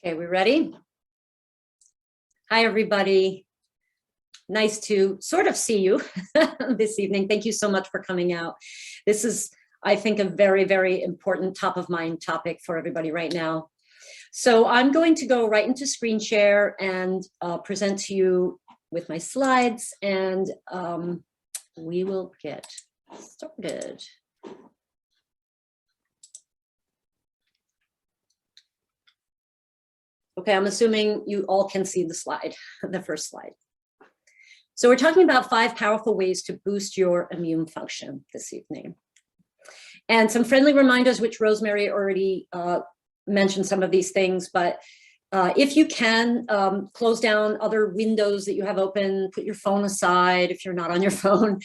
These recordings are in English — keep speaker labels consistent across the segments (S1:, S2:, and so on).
S1: Okay, we ready? Hi, everybody. Nice to sort of see you this evening. Thank you so much for coming out. This is, I think, a very, very important top of mind topic for everybody right now. So I'm going to go right into screen share and present to you with my slides, and we will get started. Okay, I'm assuming you all can see the slide, the first slide. So we're talking about 5 powerful ways to boost your immune function this evening. And some friendly reminders, which Rosemary already mentioned some of these things, but if you can, close down other windows that you have open, put your phone aside if you're not on your phone,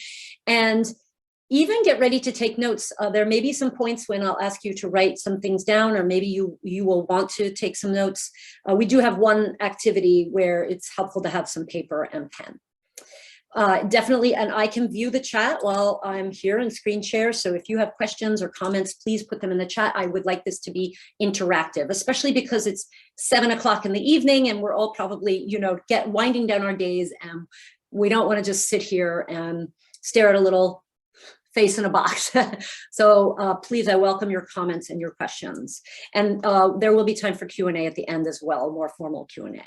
S1: and even get ready to take notes. There may be some points when I'll ask you to write some things down, or maybe you will want to take some notes. We do have one activity where it's helpful to have some paper and pen. Definitely, and I can view the chat while I'm here in screen share. So if you have questions or comments, please put them in the chat. I would like this to be interactive, especially because it's 7 o'clock in the evening and we're all probably, winding down our days, and we don't want to just sit here and stare at a little face in a box. So please, I welcome your comments and your questions. And there will be time for Q&A at the end as well, more formal Q&A.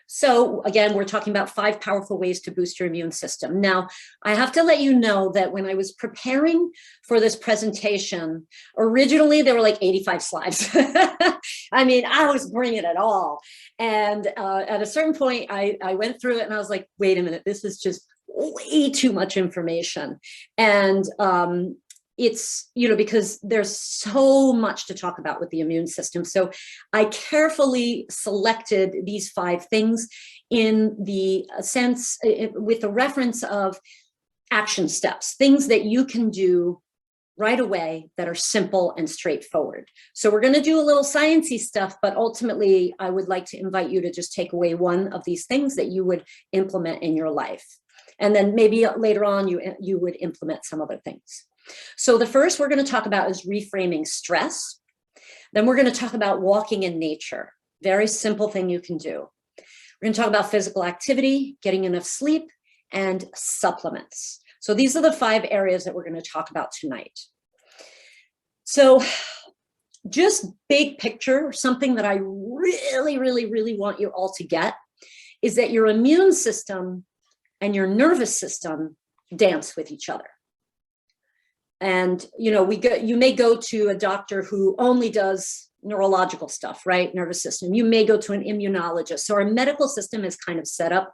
S1: So again, we're talking about 5 powerful ways to boost your immune system. Now, I have to let you know that when I was preparing for this presentation, originally there were like 85 slides. I mean, I was bringing it all. And at a certain point, I went through it and I was like, wait a minute, this is just way too much information. And it's, because there's so much to talk about with the immune system. So I carefully selected these 5 things in the sense, with the reference of action steps, things that you can do right away that are simple and straightforward. So we're going to do a little sciencey stuff, but ultimately I would like to invite you to just take away one of these things that you would implement in your life. And then maybe later on you would implement some other things. So the first we're going to talk about is reframing stress. Then we're going to talk about walking in nature. Very simple thing you can do. We're going to talk about physical activity, getting enough sleep, and supplements. So these are the 5 areas that we're going to talk about tonight. So just big picture, something that I really, really, really want you all to get is that your immune system and your nervous system dance with each other. And, you may go to a doctor who only does neurological stuff, right? Nervous system. You may go to an immunologist. So our medical system is kind of set up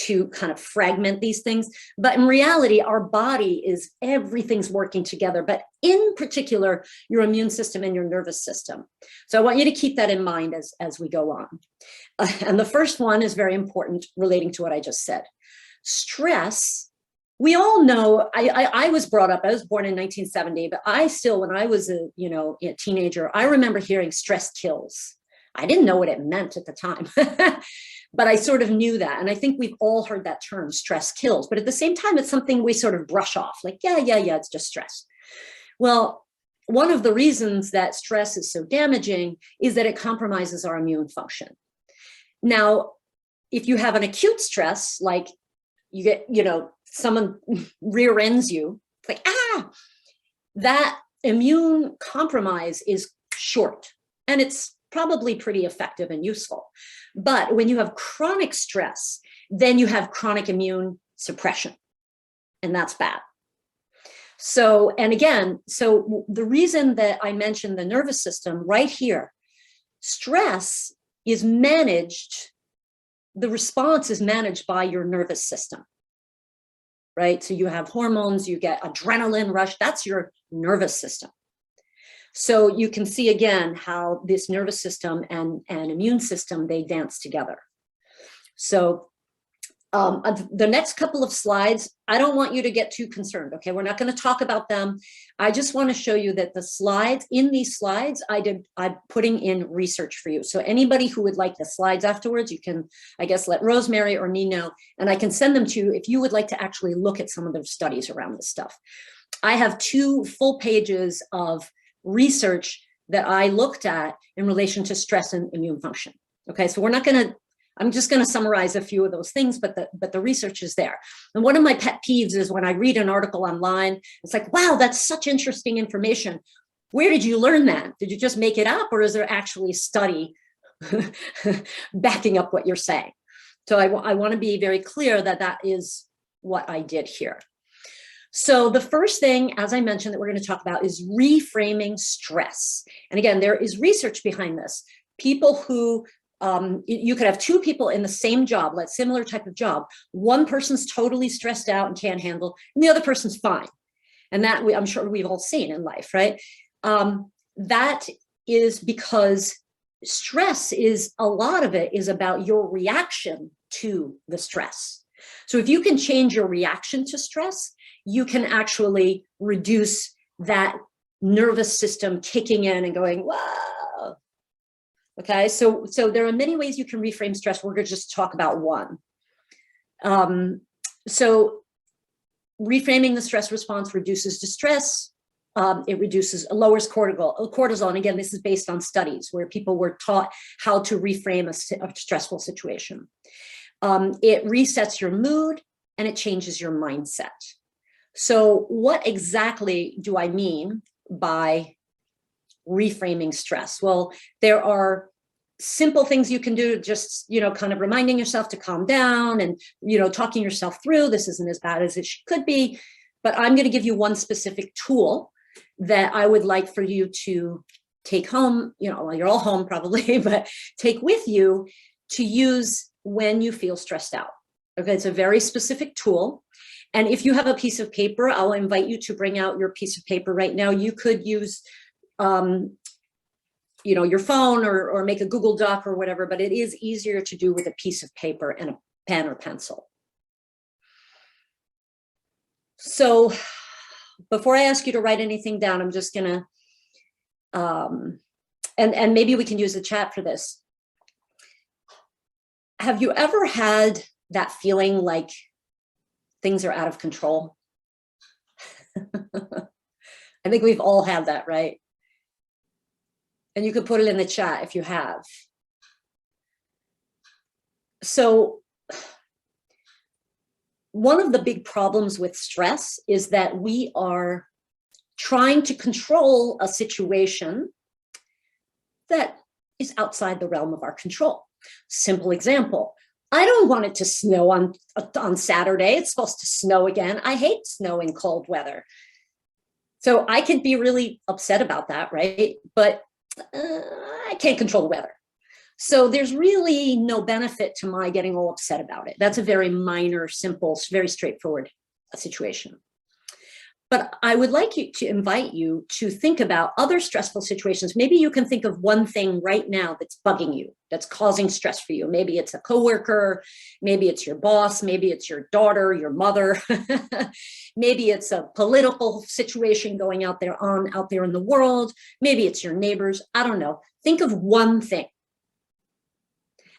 S1: to kind of fragment these things. But in reality, our body is, everything's working together, but in particular, your immune system and your nervous system. So I want you to keep that in mind as we go on. And the first one is very important, relating to what I just said. Stress. We all know, I was brought up, I was born in 1970, but I still, when I was a teenager, I remember hearing stress kills. I didn't know what it meant at the time, but I sort of knew that. And I think we've all heard that term, stress kills, but at the same time, it's something we sort of brush off, like, yeah, it's just stress. Well, one of the reasons that stress is so damaging is that it compromises our immune function. Now, if you have an acute stress, like you get, someone rear ends you, it's like, that immune compromise is short and it's probably pretty effective and useful. But when you have chronic stress, then you have chronic immune suppression, and that's bad. So, and again, so the reason that I mentioned the nervous system right here, stress is managed, the response is managed by your nervous system. Right? So you have hormones, you get adrenaline rush, that's your nervous system. So you can see again how this nervous system and immune system, they dance together. So the next couple of slides, I don't want you to get too concerned, okay? We're not going to talk about them. I just want to show you that the slides, in these slides, I'm putting in research for you. So anybody who would like the slides afterwards, you can, I guess, let Rosemary or me know, and I can send them to you if you would like to actually look at some of the studies around this stuff. I have 2 full pages of research that I looked at in relation to stress and immune function. Okay, so we're not going to, I'm just going to summarize a few of those things, but the research is there. And one of my pet peeves is when I read an article online, it's like, wow, that's such interesting information. Where did you learn that? Did you just make it up, or is there actually a study backing up what you're saying? So I want to be very clear that that is what I did here. So the first thing, as I mentioned, that we're going to talk about is reframing stress. And again, there is research behind this. People who, you could have two people in the same job, like similar type of job. One person's totally stressed out and can't handle, and the other person's fine. And that I'm sure we've all seen in life, right? That is because stress is, a lot of it is about your reaction to the stress. So if you can change your reaction to stress, you can actually reduce that nervous system kicking in and going, wow. Okay, so there are many ways you can reframe stress. We're going to just talk about one. So reframing the stress response reduces distress. It lowers cortisol. And again, this is based on studies where people were taught how to reframe a stressful situation. It resets your mood and it changes your mindset. So what exactly do I mean by reframing stress? Well, there are simple things you can do, just, kind of reminding yourself to calm down and, talking yourself through, this isn't as bad as it could be. But I'm going to give you one specific tool that I would like for you to take home, well, you're all home probably, but take with you to use when you feel stressed out. Okay, it's a very specific tool. And if you have a piece of paper, I'll invite you to bring out your piece of paper right now. You could use, your phone or make a Google Doc or whatever, but it is easier to do with a piece of paper and a pen or pencil. So before I ask you to write anything down, I'm just gonna, and maybe we can use the chat for this. Have you ever had that feeling like things are out of control? I think we've all had that, right? And you could put it in the chat if you have. So one of the big problems with stress is that we are trying to control a situation that is outside the realm of our control. Simple example. I don't want it to snow on Saturday. It's supposed to snow again. I hate snow in cold weather. So I can be really upset about that, right? But I can't control the weather. So there's really no benefit to my getting all upset about it. That's a very minor, simple, very straightforward situation. But I would like to invite you to think about other stressful situations. Maybe you can think of one thing right now that's bugging you, that's causing stress for you. Maybe it's a coworker, maybe it's your boss, maybe it's your daughter, your mother, maybe it's a political situation going out there in the world, maybe it's your neighbors. I don't know. Think of one thing.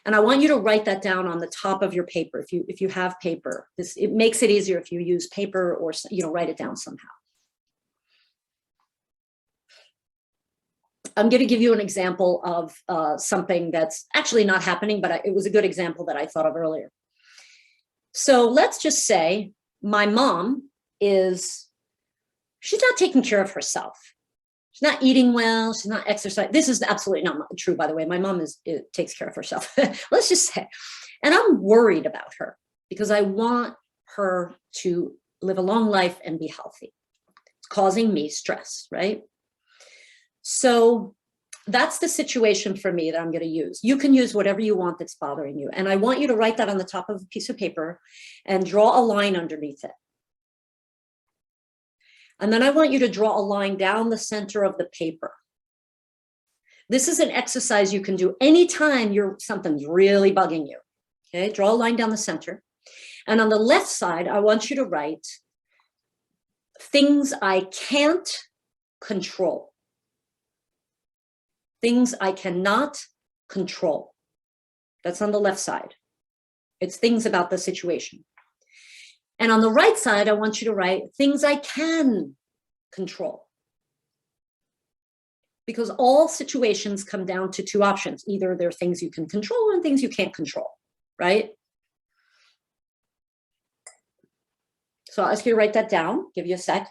S1: And I want you to write that down on the top of your paper. If you have paper, it makes it easier if you use paper or, write it down somehow. I'm going to give you an example of something that's actually not happening, but it was a good example that I thought of earlier. So let's just say my mom she's not taking care of herself. She's not eating well. She's not exercising. This is absolutely not true, by the way. My mom takes care of herself. Let's just say. And I'm worried about her because I want her to live a long life and be healthy. It's causing me stress, right? So that's the situation for me that I'm going to use. You can use whatever you want that's bothering you. And I want you to write that on the top of a piece of paper and draw a line underneath it. And then I want you to draw a line down the center of the paper. This is an exercise you can do anytime something's really bugging you. Okay, draw a line down the center. And on the left side, I want you to write things I can't control. Things I cannot control. That's on the left side. It's things about the situation. And on the right side, I want you to write things I can control. because all situations come down to two options. Either there are things you can control and things you can't control, right? So I'll ask you to write that down, give you a sec.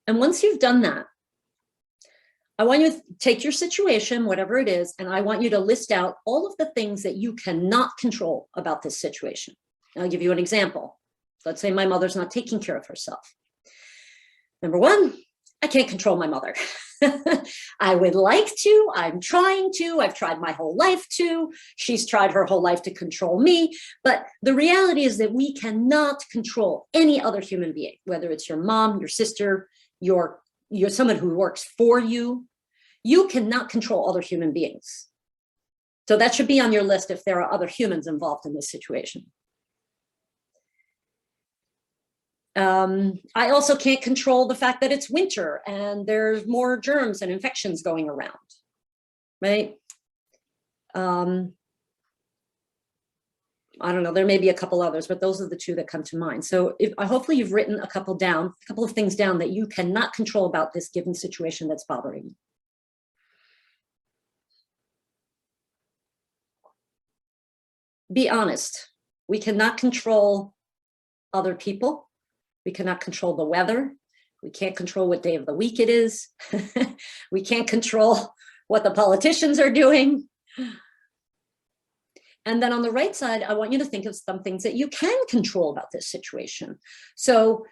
S1: And once you've done that, I want you to take your situation, whatever it is, and I want you to list out all of the things that you cannot control about this situation. And I'll give you an example. Let's say my mother's not taking care of herself. Number one, I can't control my mother. I would like to, I'm trying to, I've tried my whole life to, she's tried her whole life to control me. But the reality is that we cannot control any other human being, whether it's your mom, your sister, you're someone who works for you. You cannot control other human beings. So that should be on your list if there are other humans involved in this situation. I also can't control the fact that it's winter and there's more germs and infections going around, right? I don't know, there may be a couple others, but those are the two that come to mind. So hopefully you've written a couple of things down that you cannot control about this given situation that's bothering you. Be honest. We cannot control other people. We cannot control the weather. We can't control what day of the week it is. We can't control what the politicians are doing. And then on the right side, I want you to think of some things that you can control about this situation. So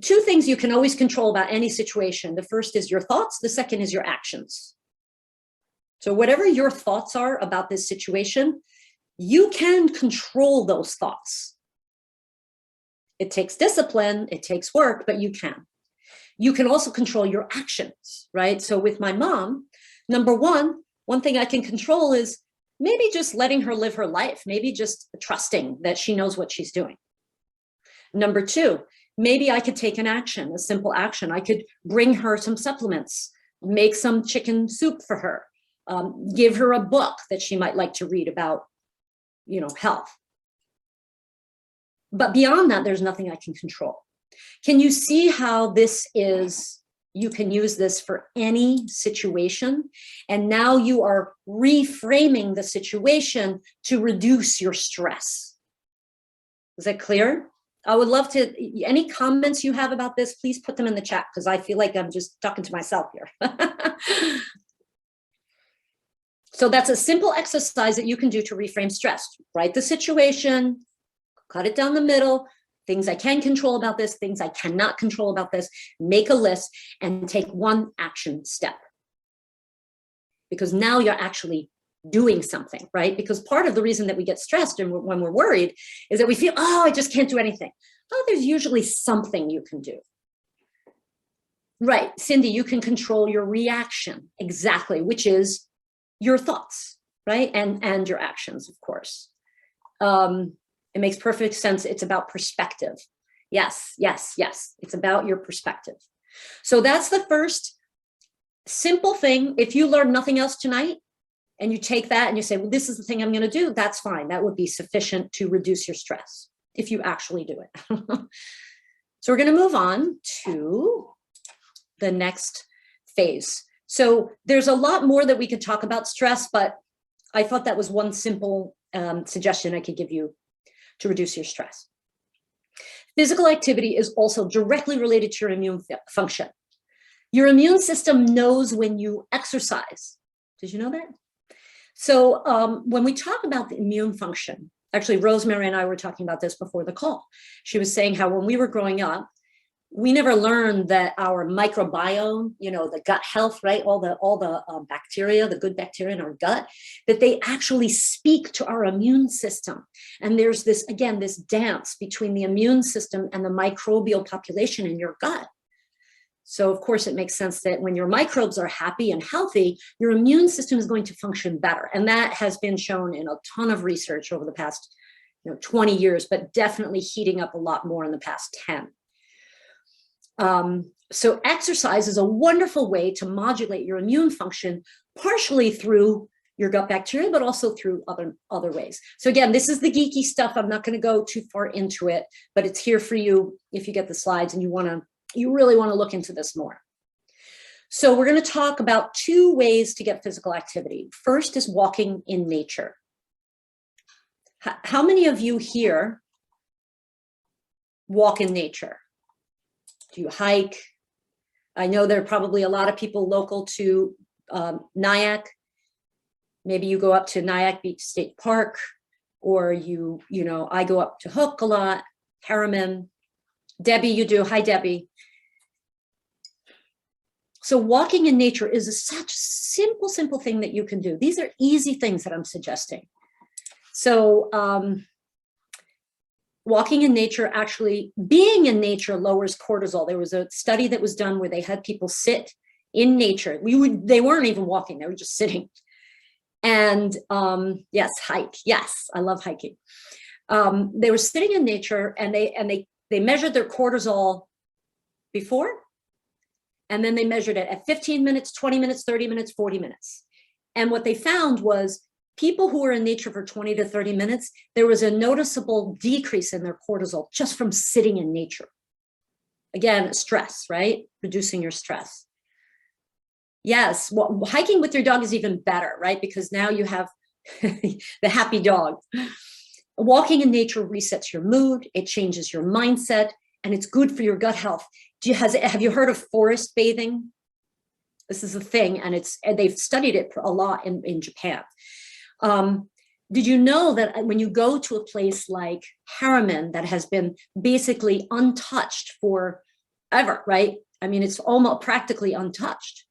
S1: two things you can always control about any situation. The first is your thoughts. The second is your actions. So whatever your thoughts are about this situation, you can control those thoughts. It takes discipline, it takes work, but you can. You can also control your actions, right? So with my mom, number one thing I can control is maybe just letting her live her life, maybe just trusting that she knows what she's doing. Number two, maybe I could take an action, a simple action. I could bring her some supplements, make some chicken soup for her, give her a book that she might like to read about, health. But beyond that, there's nothing I can control. Can you see how you can use this for any situation? And now you are reframing the situation to reduce your stress. Is that clear? I would love to, any comments you have about this, please put them in the chat because I feel like I'm just talking to myself here. So that's a simple exercise that you can do to reframe stress. Write the situation, cut it down the middle, things I can control about this, things I cannot control about this, make a list and take one action step. Because now you're actually doing something, right? Because part of the reason that we get stressed and when we're worried is that we feel, oh, I just can't do anything. Oh, there's usually something you can do. Right, Cindy, you can control your reaction, exactly, which is your thoughts, right? And your actions, of course. It makes perfect sense. It's about perspective. Yes, yes, yes. It's about your perspective. So that's the first simple thing. If you learn nothing else tonight and you take that and you say, well, this is the thing I'm going to do, that's fine. That would be sufficient to reduce your stress if you actually do it. So we're going to move on to the next phase. So there's a lot more that we could talk about stress, but I thought that was one simple suggestion I could give you to reduce your stress. Physical activity is also directly related to your immune function. Your immune system knows when you exercise. Did you know that? So when we talk about the immune function, actually Rosemary and I were talking about this before the call. She was saying how when we were growing up, we never learned that our microbiome, the gut health, right? All the bacteria, the good bacteria in our gut, that they actually speak to our immune system. And there's this, again, this dance between the immune system and the microbial population in your gut. So of course it makes sense that when your microbes are happy and healthy, your immune system is going to function better. And that has been shown in a ton of research over the past 20 years, but definitely heating up a lot more in the past 10. So exercise is a wonderful way to modulate your immune function, partially through your gut bacteria, but also through other ways. So again, this is the geeky stuff. I'm not going to go too far into it, but it's here for you if you get the slides and you really want to look into this more. So we're going to talk about 2 ways to get physical activity. First is walking in nature. How many of you here walk in nature? Do you hike? I know there are probably a lot of people local to Nyack. Maybe you go up to Nyack Beach State Park, or I go up to Hook a lot, Harriman. Debbie, you do. Hi, Debbie. So walking in nature is such a simple thing that you can do. These are easy things that I'm suggesting. So walking in nature, actually being in nature lowers cortisol. There was a study that was done where they had people sit in nature. They weren't even walking, they were just sitting. And yes, hike. Yes, I love hiking. They were sitting in nature and they measured their cortisol before, and then they measured it at 15 minutes, 20 minutes, 30 minutes, 40 minutes. And what they found was people who were in nature for 20 to 30 minutes, there was a noticeable decrease in their cortisol just from sitting in nature. Again, stress, right? Reducing your stress. Yes, well, hiking with your dog is even better, right? Because now you have the happy dog. Walking in nature resets your mood, it changes your mindset, and it's good for your gut health. Have you heard of forest bathing? This is a thing, and they've studied it a lot in Japan. Did you know that when you go to a place like Harriman that has been basically untouched forever, right? I mean, it's almost practically untouched.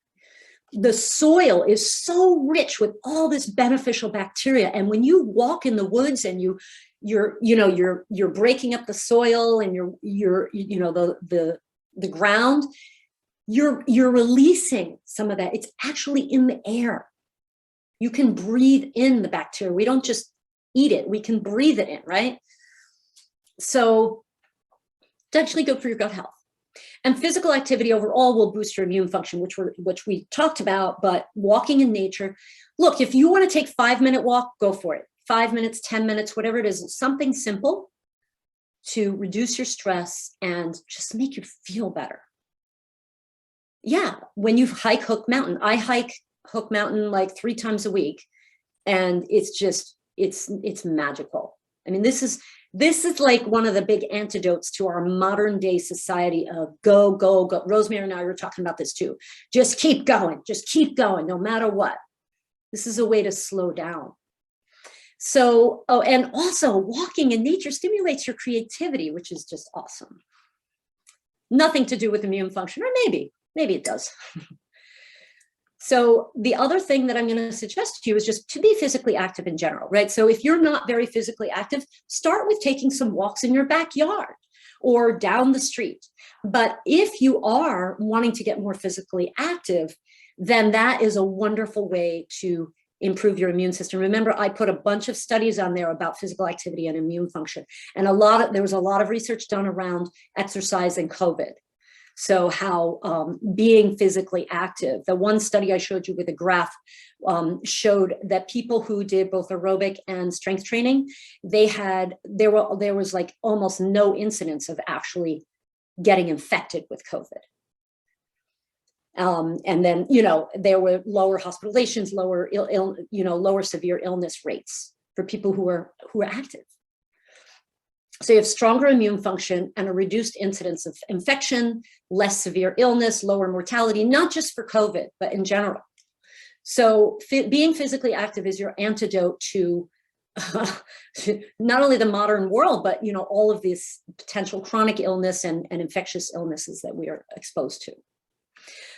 S1: The soil is so rich with all this beneficial bacteria, and when you walk in the woods and you're breaking up the soil and the ground, you're releasing some of that. It's actually in the air. You can breathe in the bacteria. We don't just eat it, we can breathe it in, right? So it's actually good for your gut health. And physical activity overall will boost your immune function, which we talked about, but walking in nature, look, if you want to take 5-minute walk, go for it. 5 minutes, 10 minutes, whatever it is, something simple to reduce your stress and just make you feel better. Yeah, when you hike Hook Mountain, I hike Hook Mountain like 3 times a week, and it's magical. I mean, this is like one of the big antidotes to our modern day society of go, go, go. Rosemary and I were talking about this too. Just keep going, no matter what. This is a way to slow down. So, and also walking in nature stimulates your creativity, which is just awesome. Nothing to do with immune function, or maybe it does. So the other thing that I'm going to suggest to you is just to be physically active in general, right? So if you're not very physically active, start with taking some walks in your backyard or down the street. But if you are wanting to get more physically active, then that is a wonderful way to improve your immune system. Remember, I put a bunch of studies on there about physical activity and immune function. And there was a lot of research done around exercise and COVID. So how being physically active, the one study I showed you with a graph showed that people who did both aerobic and strength training, there was like almost no incidence of actually getting infected with COVID. And then, there were lower hospitalizations, lower severe illness rates for people who are active. So you have stronger immune function and a reduced incidence of infection, less severe illness, lower mortality, not just for COVID, but in general. So being physically active is your antidote to not only the modern world, but all of these potential chronic illness and infectious illnesses that we are exposed to.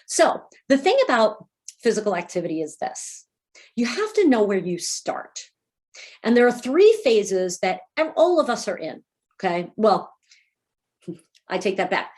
S1: So the thing about physical activity is this: you have to know where you start. And there are 3 phases that all of us are in. Okay, well, I take that back.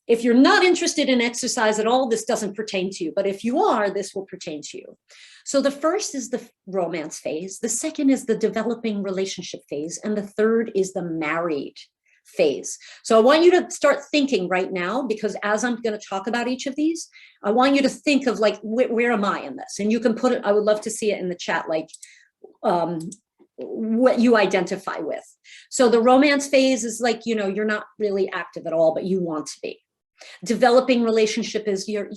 S1: If you're not interested in exercise at all, this doesn't pertain to you. But if you are, this will pertain to you. So the first is the romance phase. The second is the developing relationship phase. And the third is the married phase. So I want you to start thinking right now, because as I'm going to talk about each of these, I want you to think of like, where am I in this? And you can put it, I would love to see it in the chat, like what you identify with. So the romance phase is like, you know, you're not really active at all, but you want to be. Developing relationship is you're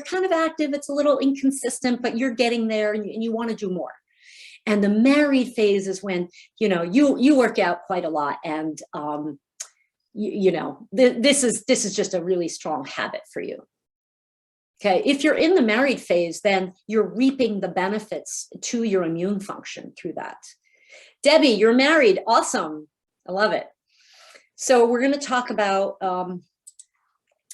S1: kind of active. It's a little inconsistent, but you're getting there and you want to do more. And the married phase is when, you know, you work out quite a lot, and this is just a really strong habit for you. Okay, if you're in the married phase, then you're reaping the benefits to your immune function through that. Debbie, you're married. Awesome. I love it. So we're going to talk about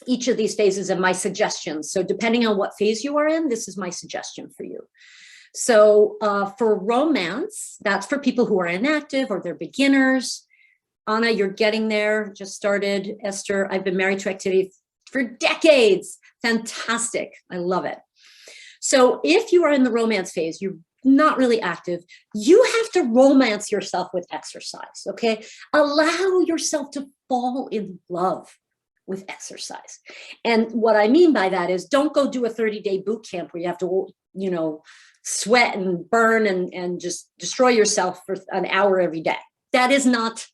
S1: each of these phases and my suggestions. So depending on what phase you are in, this is my suggestion for you. So for romance, that's for people who are inactive or they're beginners. Anna, you're getting there, just started. Esther, I've been married to activity for decades. Fantastic. I love it. So if you are in the romance phase, you're not really active, you have to romance yourself with exercise, okay? Allow yourself to fall in love with exercise. And what I mean by that is, don't go do a 30-day boot camp where you have to, you know, sweat and burn and just destroy yourself for an hour every day. That is not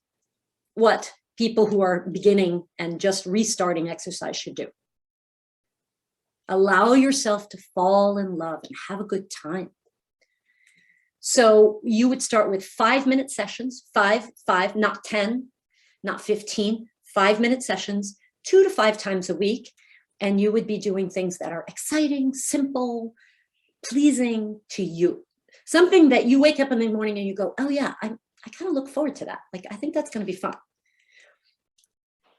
S1: what people who are beginning and just restarting exercise should do. Allow yourself to fall in love and have a good time. So you would start with 5-minute sessions, five, not 10, not 15, 5-minute sessions, 2 to 5 times a week. And you would be doing things that are exciting, simple, pleasing to you. Something that you wake up in the morning and you go, oh yeah, I kind of look forward to that. Like, I think that's going to be fun.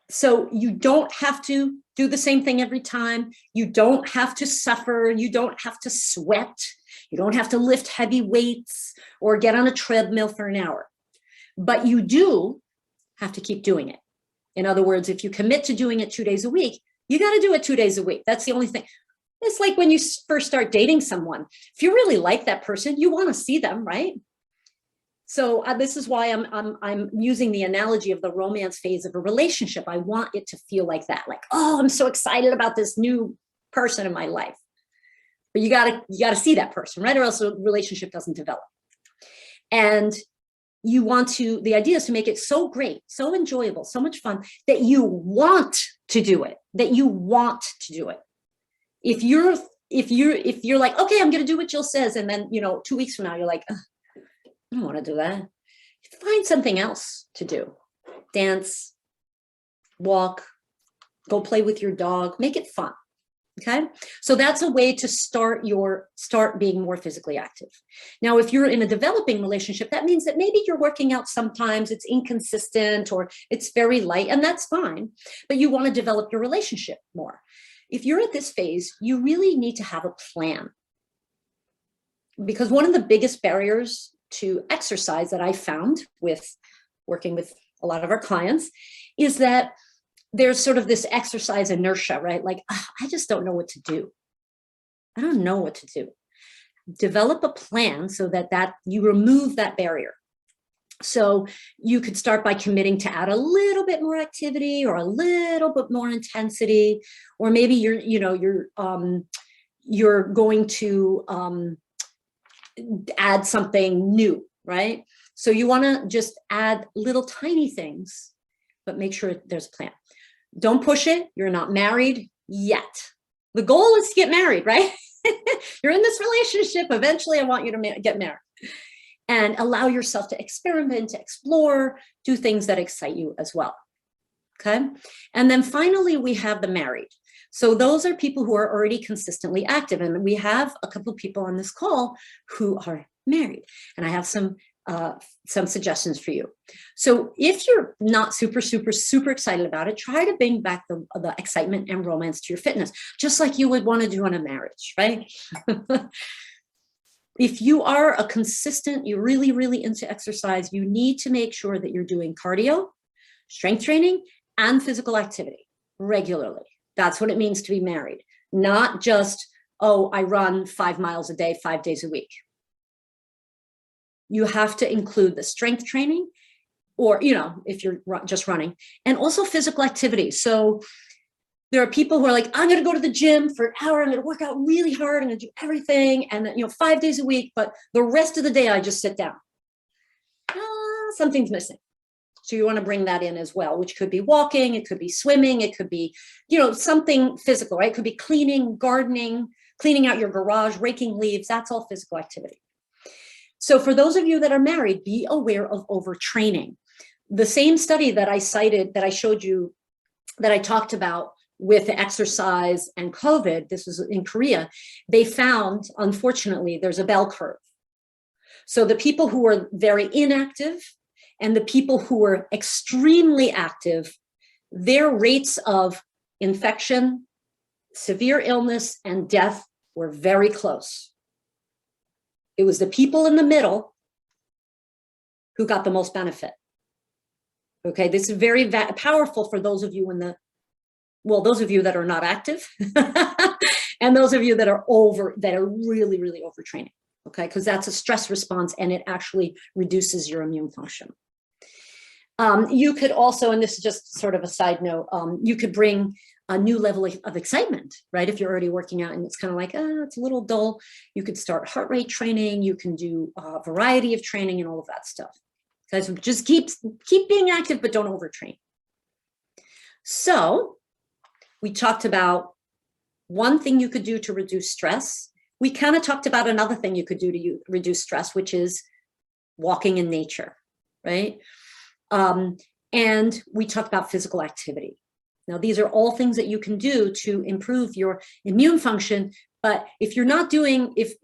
S1: So you don't have to do the same thing every time. You don't have to suffer. You don't have to sweat. You don't have to lift heavy weights or get on a treadmill for an hour. But you do have to keep doing it. In other words, if you commit to doing it 2 days a week, you got to do it 2 days a week. That's the only thing. It's like when you first start dating someone. If you really like that person, you want to see them, right? So this is why I'm using the analogy of the romance phase of a relationship. I want it to feel like that, like, oh, I'm so excited about this new person in my life. But you gotta see that person, right? Or else the relationship doesn't develop. And you want to, the idea is to make it so great, so enjoyable, so much fun that you want to do it, that you want to do it. If you're like, okay, I'm going to do what Jill says. And then, 2 weeks from now, you're like, I don't want to do that. Find something else to do. Dance, walk, go play with your dog, make it fun. Okay. So that's a way to start being more physically active. Now, if you're in a developing relationship, that means that maybe you're working out sometimes, it's inconsistent or it's very light, and that's fine, but you want to develop your relationship more. If you're at this phase, you really need to have a plan, because one of the biggest barriers to exercise that I found with working with a lot of our clients is that there's sort of this exercise inertia, right? Like, I just don't know what to do. I don't know what to do. Develop a plan so that you remove that barrier. So you could start by committing to add a little bit more activity or a little bit more intensity, or maybe you're going to add something new, right? So you want to just add little tiny things, but make sure there's a plan. Don't push it. You're not married yet. The goal is to get married, right? You're in this relationship. Eventually, I want you to get married. And allow yourself to experiment, to explore, do things that excite you as well. Okay. And then finally, we have the married. So those are people who are already consistently active. And we have a couple of people on this call who are married. And I have some suggestions for you. So if you're not super excited about it, try to bring back the excitement and romance to your fitness, just like you would want to do in a marriage, right? If you are you're really, really into exercise, you need to make sure that you're doing cardio, strength training, and physical activity regularly. That's what it means to be married, not just, oh, I run 5 miles a day, 5 days a week. You have to include the strength training or, if you're just running, and also physical activity. So there are people who are like, I'm going to go to the gym for an hour. I'm going to work out really hard. I'm going to do everything. And then, 5 days a week, but the rest of the day, I just sit down. Something's missing. So you want to bring that in as well, which could be walking. It could be swimming. It could be, something physical, right? It could be cleaning, gardening, cleaning out your garage, raking leaves. That's all physical activity. So for those of you that are married, be aware of overtraining. The same study that I cited, that I showed you, that I talked about with exercise and COVID, this was in Korea, they found, unfortunately, there's a bell curve. So the people who were very inactive and the people who were extremely active, their rates of infection, severe illness, and death were very close. It was the people in the middle who got the most benefit. Okay, this is very powerful for those of you those of you that are not active and those of you that are really, really overtraining. Okay, because that's a stress response and it actually reduces your immune function. You could also, and this is just sort of a side note, you could bring a new level of excitement, right? If you're already working out and it's kind of like, it's a little dull, you could start heart rate training, you can do a variety of training and all of that stuff. Guys, just keep being active, but don't overtrain. So we talked about one thing you could do to reduce stress. We kind of talked about another thing you could do to reduce stress, which is walking in nature, right? And we talked about physical activity. Now, these are all things that you can do to improve your immune function. But if you're not doing, if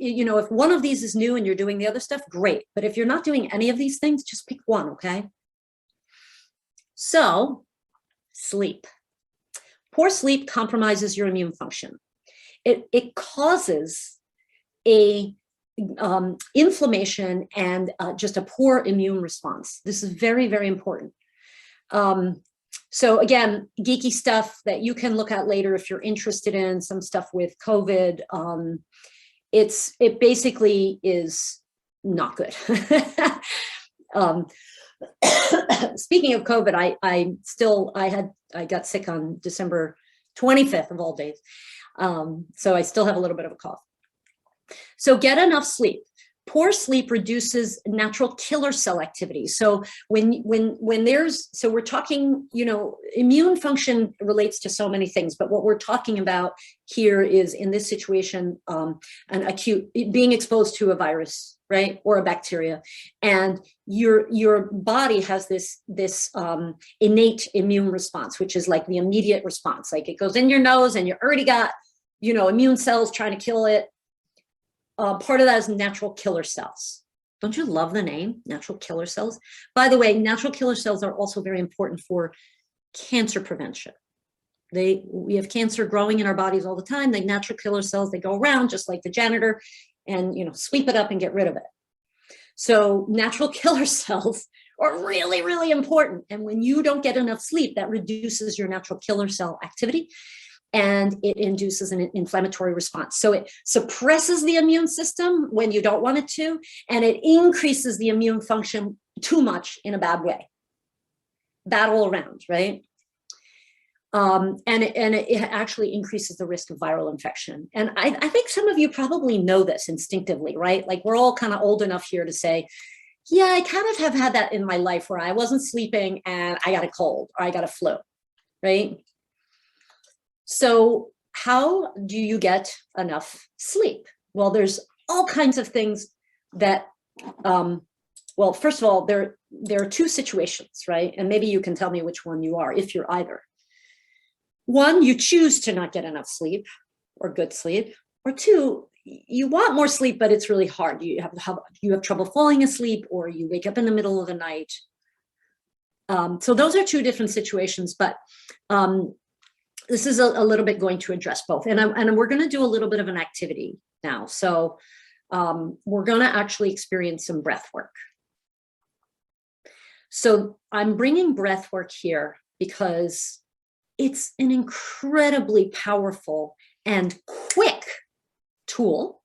S1: one of these is new and you're doing the other stuff, great. But if you're not doing any of these things, just pick one, okay? So, sleep. Poor sleep compromises your immune function. It causes a inflammation and just a poor immune response. This is very, very important. So again, geeky stuff that you can look at later if you're interested in some stuff with COVID. It basically is not good. Speaking of COVID, I got sick on December 25th of all days. So I still have a little bit of a cough. So get enough sleep. Poor sleep reduces natural killer cell activity. So so we're talking, immune function relates to so many things, but what we're talking about here is, in this situation, an acute being exposed to a virus, right, or a bacteria, and your body has this innate immune response, which is like the immediate response. Like it goes in your nose, and you already got immune cells trying to kill it. Part of that is natural killer cells. Don't you love the name, natural killer cells? By the way, natural killer cells are also very important for cancer prevention. We have cancer growing in our bodies all the time. The natural killer cells, they go around just like the janitor and sweep it up and get rid of it. So natural killer cells are really, really important. And when you don't get enough sleep, that reduces your natural killer cell activity, and it induces an inflammatory response. So it suppresses the immune system when you don't want it to, and it increases the immune function too much in a bad way. Bad all around, right? And it actually increases the risk of viral infection. And I think some of you probably know this instinctively, right? Like we're all kind of old enough here to say, yeah, I kind of have had that in my life where I wasn't sleeping and I got a cold or I got a flu, right? So how do you get enough sleep? Well, there's all kinds of things that, well, first of all, there are two situations, right? And maybe you can tell me which one you are, if you're either. One, you choose to not get enough sleep or good sleep, or two, you want more sleep, but it's really hard. You have trouble falling asleep, or you wake up in the middle of the night. So those are two different situations, but this is a little bit going to address both. And we're going to do a little bit of an activity now. So we're going to actually experience some breath work. So I'm bringing breath work here because it's an incredibly powerful and quick tool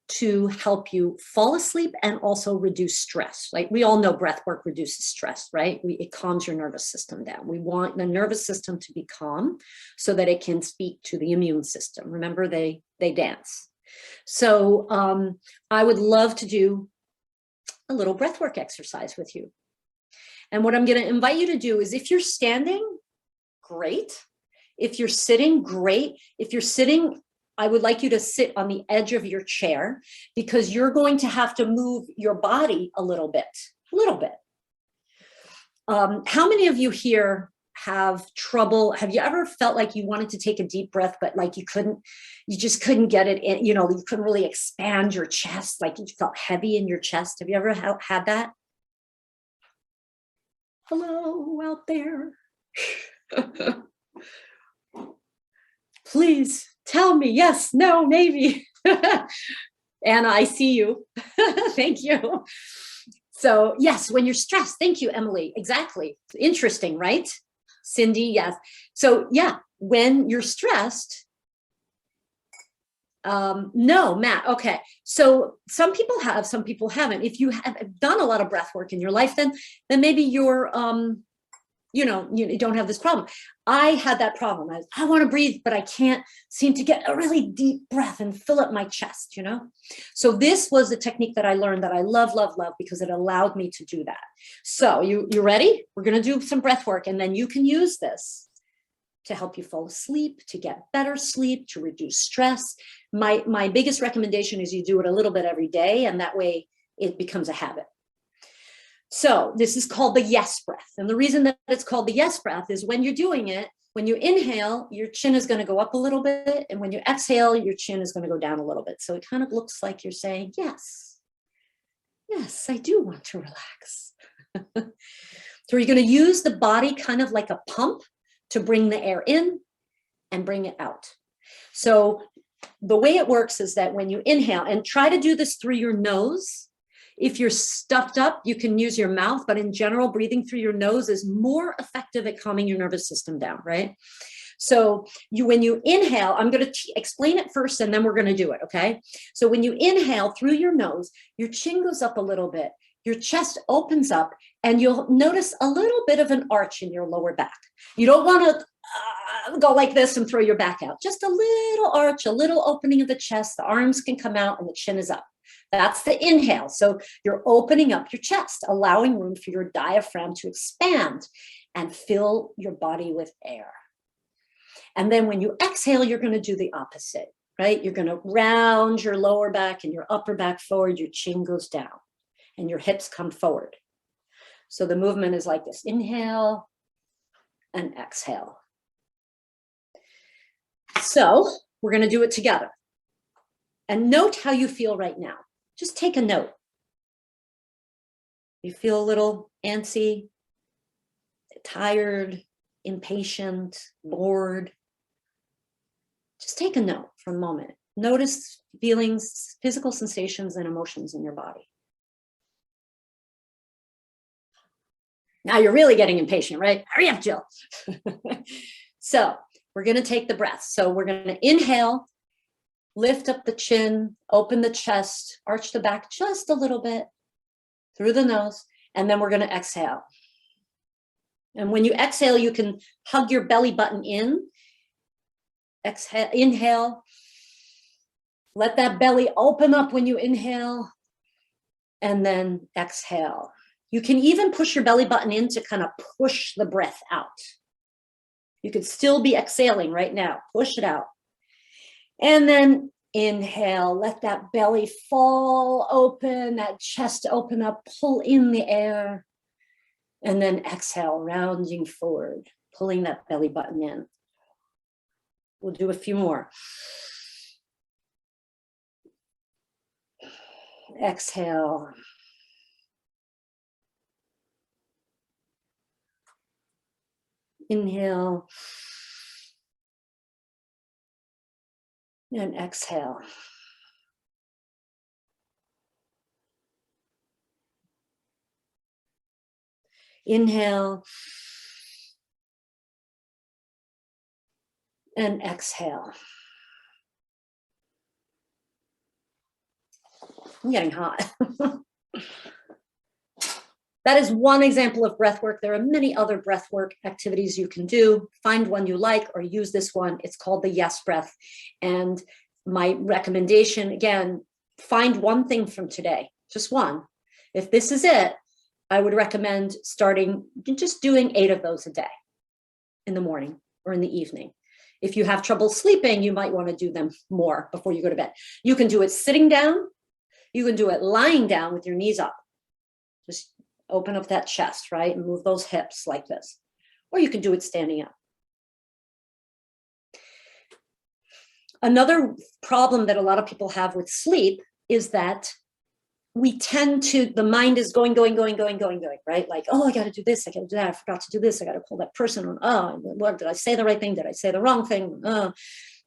S1: to help you fall asleep and also reduce stress. Like we all know breath work reduces stress, right? It calms your nervous system down. We want the nervous system to be calm so that it can speak to the immune system. Remember, they dance. So I would love to do a little breath work exercise with you. And what I'm going to invite you to do is, if you're standing, great. If you're sitting, great. If you're sitting, I would like you to sit on the edge of your chair, because you're going to have to move your body a little bit. How many of you here have trouble? Have you ever felt like you wanted to take a deep breath, but like you just couldn't get it in, you couldn't really expand your chest, like you felt heavy in your chest? Have you ever had that? Hello out there. Please tell me yes, no, maybe. Anna, I see you. Thank you. So yes, when you're stressed, thank you, Emily. Exactly. Interesting, right? Cindy, yes. So yeah, when you're stressed, no, Matt. Okay. So some people have, some people haven't. If you have done a lot of breath work in your life, then maybe you're, you don't have this problem. I had that problem. I want to breathe, but I can't seem to get a really deep breath and fill up my chest, So this was a technique that I learned that I love, because it allowed me to do that. So you ready? We're going to do some breath work, and then you can use this to help you fall asleep, to get better sleep, to reduce stress. My biggest recommendation is you do it a little bit every day, and that way it becomes a habit. So this is called the yes breath. And the reason that it's called the yes breath is when you're doing it, when you inhale, your chin is going to go up a little bit. And when you exhale, your chin is going to go down a little bit. So it kind of looks like you're saying, yes, I do want to relax. So you're going to use the body kind of like a pump to bring the air in and bring it out. So the way it works is that when you inhale, and try to do this through your nose. If you're stuffed up, you can use your mouth, but in general, breathing through your nose is more effective at calming your nervous system down, right? So when you inhale, I'm going to explain it first, and then we're going to do it, okay? So when you inhale through your nose, your chin goes up a little bit, your chest opens up, and you'll notice a little bit of an arch in your lower back. You don't want to go like this and throw your back out. Just a little arch, a little opening of the chest. The arms can come out and the chin is up. That's the inhale. So you're opening up your chest, allowing room for your diaphragm to expand and fill your body with air. And then when you exhale, you're going to do the opposite, right? You're going to round your lower back and your upper back forward. Your chin goes down and your hips come forward. So the movement is like this: inhale and exhale. So we're going to do it together. And note how you feel right now. Just take a note. You feel a little antsy, tired, impatient, bored. Just take a note for a moment. Notice feelings, physical sensations, and emotions in your body. Now you're really getting impatient, right? Hurry up, Jill. So we're going to take the breath. So we're going to inhale. Lift up the chin, open the chest, arch the back just a little bit through the nose, and then we're going to exhale. And when you exhale, you can hug your belly button in. Exhale, inhale. Let that belly open up when you inhale, and then exhale. You can even push your belly button in to kind of push the breath out. You could still be exhaling right now. Push it out. And then inhale, let that belly fall open, that chest open up, pull in the air. And then exhale, rounding forward, pulling that belly button in. We'll do a few more. Exhale. Inhale. And exhale. Inhale. And exhale. I'm getting hot. That is one example of breath work. There are many other breath work activities you can do. Find one you like or use this one. It's called the yes breath. And my recommendation, again, find one thing from today, just one. If this is it, I would recommend starting just doing 8 of those a day in the morning or in the evening. If you have trouble sleeping, you might want to do them more before you go to bed. You can do it sitting down. You can do it lying down with your knees up. Just open up that chest, right? And move those hips like this. Or you can do it standing up. Another problem that a lot of people have with sleep is that we tend to, the mind is going, right? Like, oh, I got to do this. I got to do that. I forgot to do this. I got to call that person. Oh, what, did I say the right thing? Did I say the wrong thing?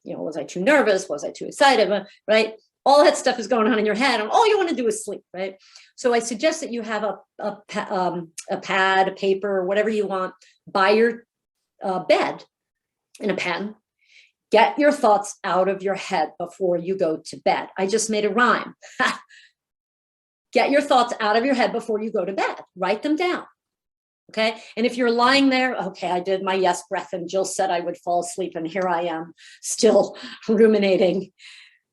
S1: Was I too nervous? Was I too excited? Right? All that stuff is going on in your head, and all you want to do is sleep, right? So I suggest that you have a pad, a paper, whatever you want by your bed, and a pen. Get your thoughts out of your head before you go to bed. I just made a rhyme. Get your thoughts out of your head before you go to bed. Write them down, okay? And if you're lying there, okay, I did my yes breath, and Jill said I would fall asleep, and here I am still ruminating.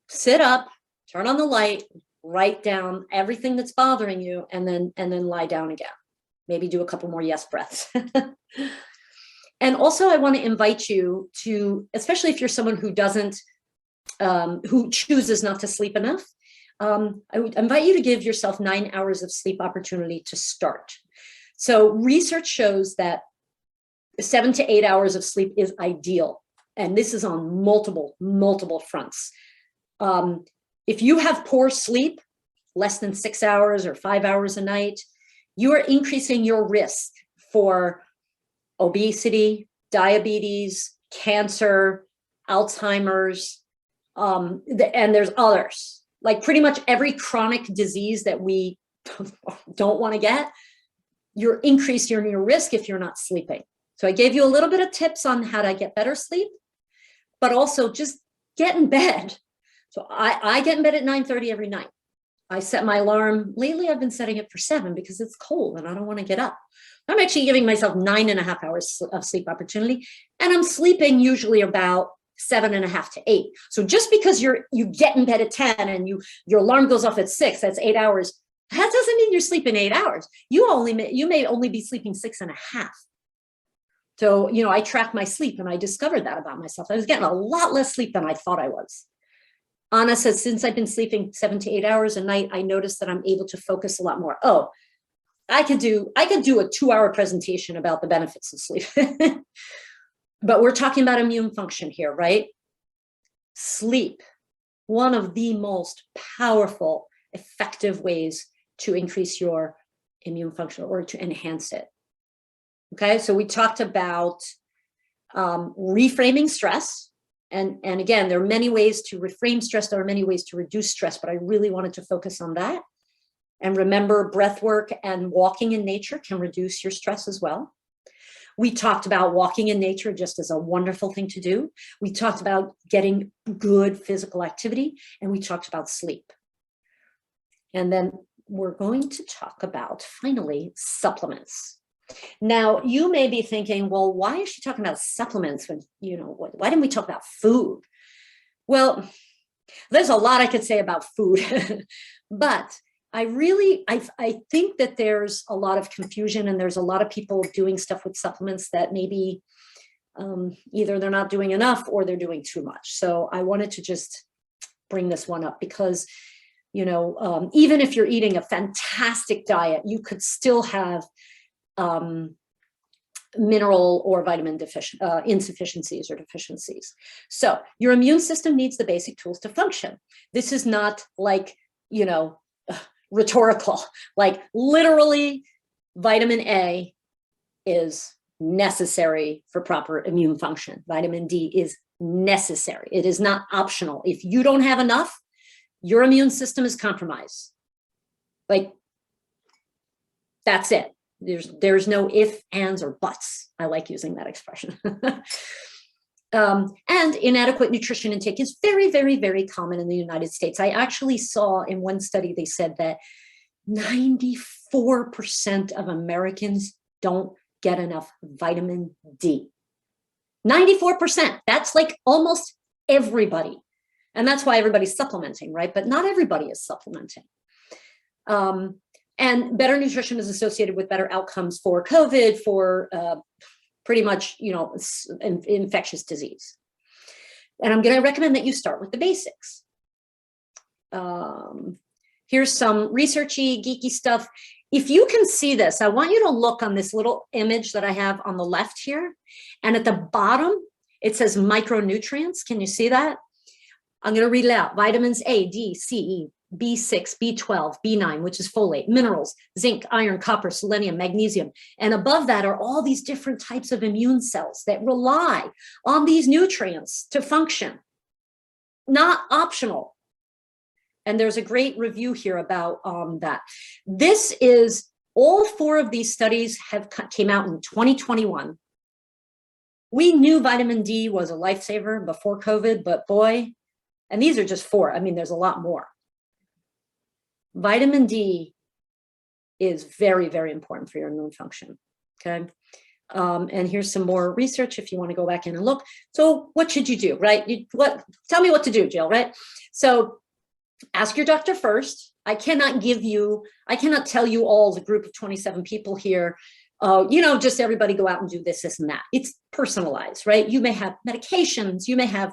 S1: Sit up. Turn on the light, write down everything that's bothering you, and then lie down again. Maybe do a couple more yes breaths. And also I want to invite you to, especially if you're someone who doesn't, who chooses not to sleep enough, I would invite you to give yourself 9 hours of sleep opportunity to start. So research shows that 7 to 8 hours of sleep is ideal. And this is on multiple fronts. If you have poor sleep, less than 6 hours or 5 hours a night, you are increasing your risk for obesity, diabetes, cancer, Alzheimer's, and there's others. Like pretty much every chronic disease that we don't want to get, you're increasing your risk if you're not sleeping. So I gave you a little bit of tips on how to get better sleep, but also just get in bed. So I get in bed at 9:30 every night. I set my alarm. Lately, I've been setting it for 7 because it's cold and I don't want to get up. I'm actually giving myself 9.5 hours of sleep opportunity, and I'm sleeping usually about 7.5 to 8. So just because you get in bed at 10 and your alarm goes off at 6, that's 8 hours. That doesn't mean you're sleeping 8 hours. You may only be sleeping 6.5. So, I track my sleep, and I discovered that about myself. I was getting a lot less sleep than I thought I was. Anna says, since I've been sleeping 7 to 8 hours a night, I noticed that I'm able to focus a lot more. Oh, I could do a 2-hour presentation about the benefits of sleep. But we're talking about immune function here, right? Sleep, one of the most powerful, effective ways to increase your immune function or to enhance it. Okay, so we talked about reframing stress. And again, there are many ways to reframe stress. There are many ways to reduce stress, but I really wanted to focus on that. And remember, breath work and walking in nature can reduce your stress as well. We talked about walking in nature just as a wonderful thing to do. We talked about getting good physical activity, and we talked about sleep. And then we're going to talk about, finally, supplements. Now, you may be thinking, well, why is she talking about supplements when, why didn't we talk about food? Well, there's a lot I could say about food, but I think that there's a lot of confusion, and there's a lot of people doing stuff with supplements that maybe either they're not doing enough or they're doing too much. So I wanted to just bring this one up because, even if you're eating a fantastic diet, you could still have mineral or vitamin insufficiencies or deficiencies. So your immune system needs the basic tools to function. This is not like, rhetorical, like literally vitamin A is necessary for proper immune function. Vitamin D is necessary. It is not optional. If you don't have enough, your immune system is compromised. Like, that's it. There's no if, ands, or buts. I like using that expression. And inadequate nutrition intake is very, very, very common in the United States. I actually saw in one study, they said that 94% of Americans don't get enough vitamin D. 94%, that's like almost everybody. And that's why everybody's supplementing, right? But not everybody is supplementing. And better nutrition is associated with better outcomes for COVID, for pretty much, infectious disease. And I'm going to recommend that you start with the basics. Here's some researchy, geeky stuff. If you can see this, I want you to look on this little image that I have on the left here. And at the bottom, it says micronutrients. Can you see that? I'm going to read it out. Vitamins A, D, C, E, B6, B12, B9, which is folate, minerals, zinc, iron, copper, selenium, magnesium. And above that are all these different types of immune cells that rely on these nutrients to function. Not optional. And there's a great review here about that. This is, all 4 of these studies came out in 2021. We knew vitamin D was a lifesaver before COVID, but boy, and these are just 4. I mean, there's a lot more. Vitamin D is very, very important for your immune function, okay? And here's some more research if you want to go back in and look. So what should you do, right? Tell me what to do, Jill, right? So ask your doctor first. I cannot tell you all, the group of 27 people here, just everybody go out and do this, and that. It's personalized, right? You may have medications, you may have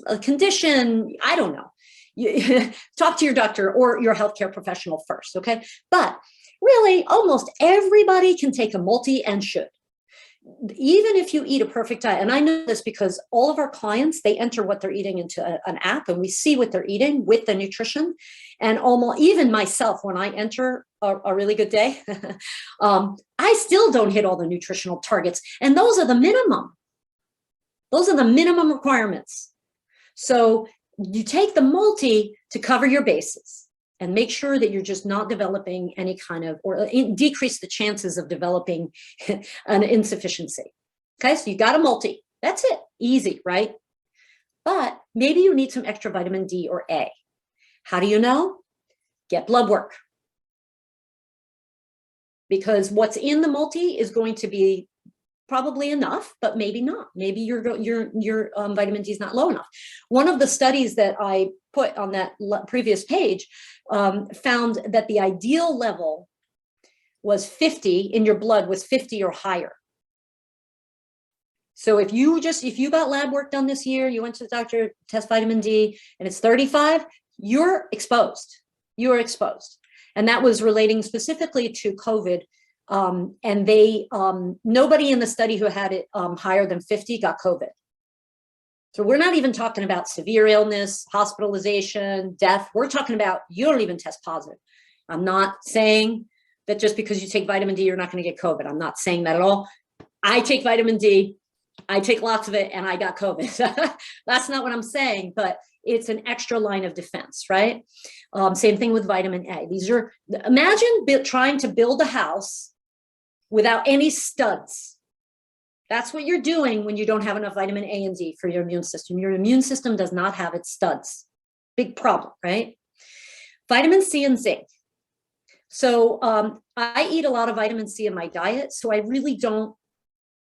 S1: a condition, I don't know. You talk to your doctor or your healthcare professional first, okay? But really, almost everybody can take a multi and should. Even if you eat a perfect diet, and I know this because all of our clients, they enter what they're eating into an app, and we see what they're eating with the nutrition. And almost even myself, when I enter a really good day, I still don't hit all the nutritional targets. And those are the minimum. Those are the minimum requirements. So you take the multi to cover your bases and make sure that you're just not developing any kind of, or decrease the chances of developing an insufficiency. Okay, so you got a multi. That's it. Easy, right? But maybe you need some extra vitamin D or A. How do you know? Get blood work. Because what's in the multi is going to be probably enough, but maybe not. Maybe your vitamin D is not low enough. One of the studies that I put on that previous page found that the ideal level was 50 in your blood, was 50 or higher. So if you got lab work done this year, you went to the doctor, test vitamin D, and it's 35, you're exposed. You are exposed. And that was relating specifically to COVID. And nobody in the study who had it higher than 50 got COVID. So we're not even talking about severe illness, hospitalization, death. We're talking about you don't even test positive. I'm not saying that just because you take vitamin D, you're not going to get COVID. I'm not saying that at all. I take vitamin D. I take lots of it, and I got COVID. That's not what I'm saying, but it's an extra line of defense, right? Same thing with vitamin A. Imagine trying to build a house without any studs. That's what you're doing when you don't have enough vitamin A and D for your immune system. Your immune system does not have its studs. Big problem, right? Vitamin C and zinc. So I eat a lot of vitamin C in my diet, so I really don't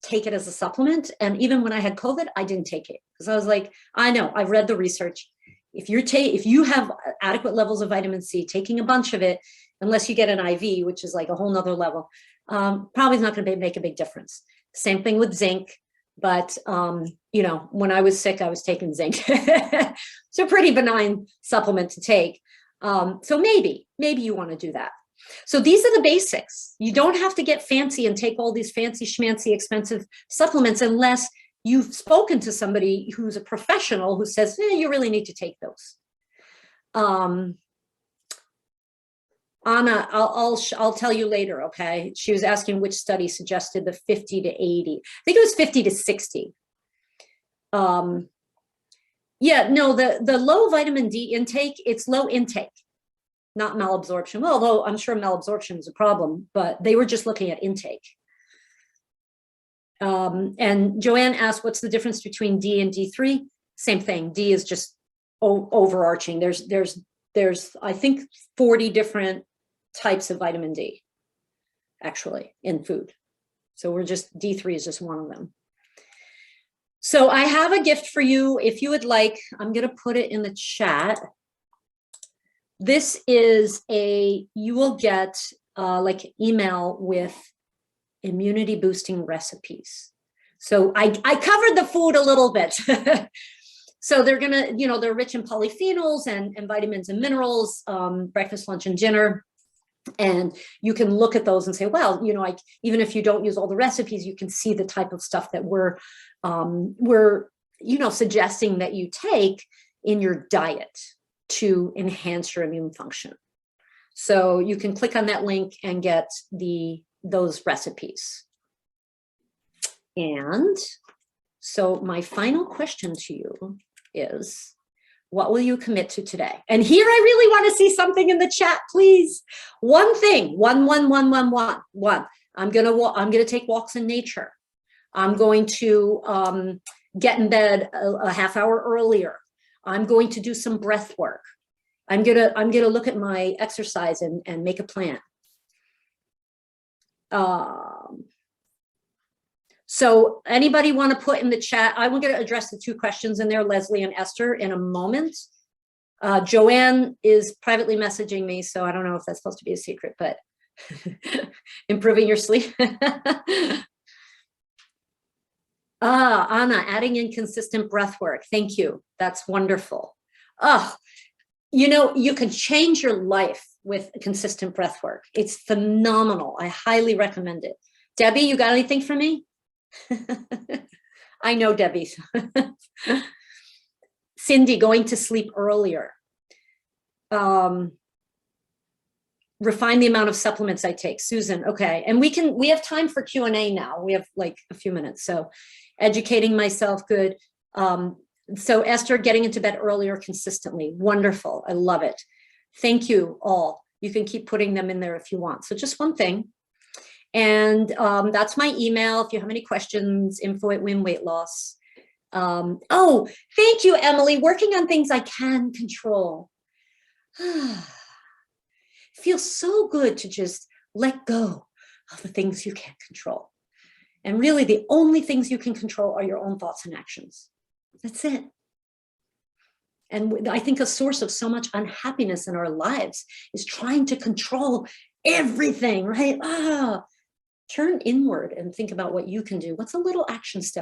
S1: take it as a supplement. And even when I had COVID, I didn't take it because I was like, I know, I've read the research. If you have adequate levels of vitamin C, taking a bunch of it, unless you get an IV, which is like a whole nother level, probably is not going to make a big difference. Same thing with zinc. But, when I was sick, I was taking zinc. It's a pretty benign supplement to take. So maybe you want to do that. So these are the basics. You don't have to get fancy and take all these fancy schmancy expensive supplements unless you've spoken to somebody who's a professional who says, you really need to take those. Anna, I'll tell you later, okay? She was asking which study suggested the 50 to 80. I think it was 50 to 60. The low vitamin D intake, it's low intake, not malabsorption. Well, although I'm sure malabsorption is a problem, but they were just looking at intake. And Joanne asked, what's the difference between D and D3? Same thing. D is just overarching. There's I think 40 different types of vitamin D actually in food. So D3 is just one of them. So I have a gift for you. If you would like, I'm going to put it in the chat. This is you will get like email with immunity boosting recipes. So I covered the food a little bit. So they're going to, they're rich in polyphenols and vitamins and minerals, breakfast, lunch, and dinner. And you can look at those and say, well, even if you don't use all the recipes, you can see the type of stuff that we're suggesting that you take in your diet to enhance your immune function. So you can click on that link and get those recipes. And so my final question to you is, what will you commit to today? And here I really want to see something in the chat, please. One thing, one. I'm gonna take walks in nature. I'm going to get in bed a half hour earlier. I'm going to do some breath work. I'm gonna look at my exercise and make a plan. So anybody want to put in the chat? I'm going to address the two questions in there, Leslie and Esther, in a moment. Joanne is privately messaging me, so I don't know if that's supposed to be a secret, but improving your sleep. Anna, adding in consistent breath work. Thank you. That's wonderful. Oh, you can change your life with consistent breath work. It's phenomenal. I highly recommend it. Debbie, you got anything for me? I know Debbie. Cindy, going to sleep earlier. Refine the amount of supplements I take. Susan, okay. And we have time for Q&A now. We have like a few minutes. So educating myself, good. So Esther, getting into bed earlier consistently. Wonderful. I love it. Thank you all. You can keep putting them in there if you want. So just one thing. And that's my email. If you have any questions, info@WimWeightLoss. Oh, thank you, Emily. Working on things I can control. Feels so good to just let go of the things you can't control. And really the only things you can control are your own thoughts and actions. That's it. And I think a source of so much unhappiness in our lives is trying to control everything, right? Turn inward and think about what you can do. What's a little action step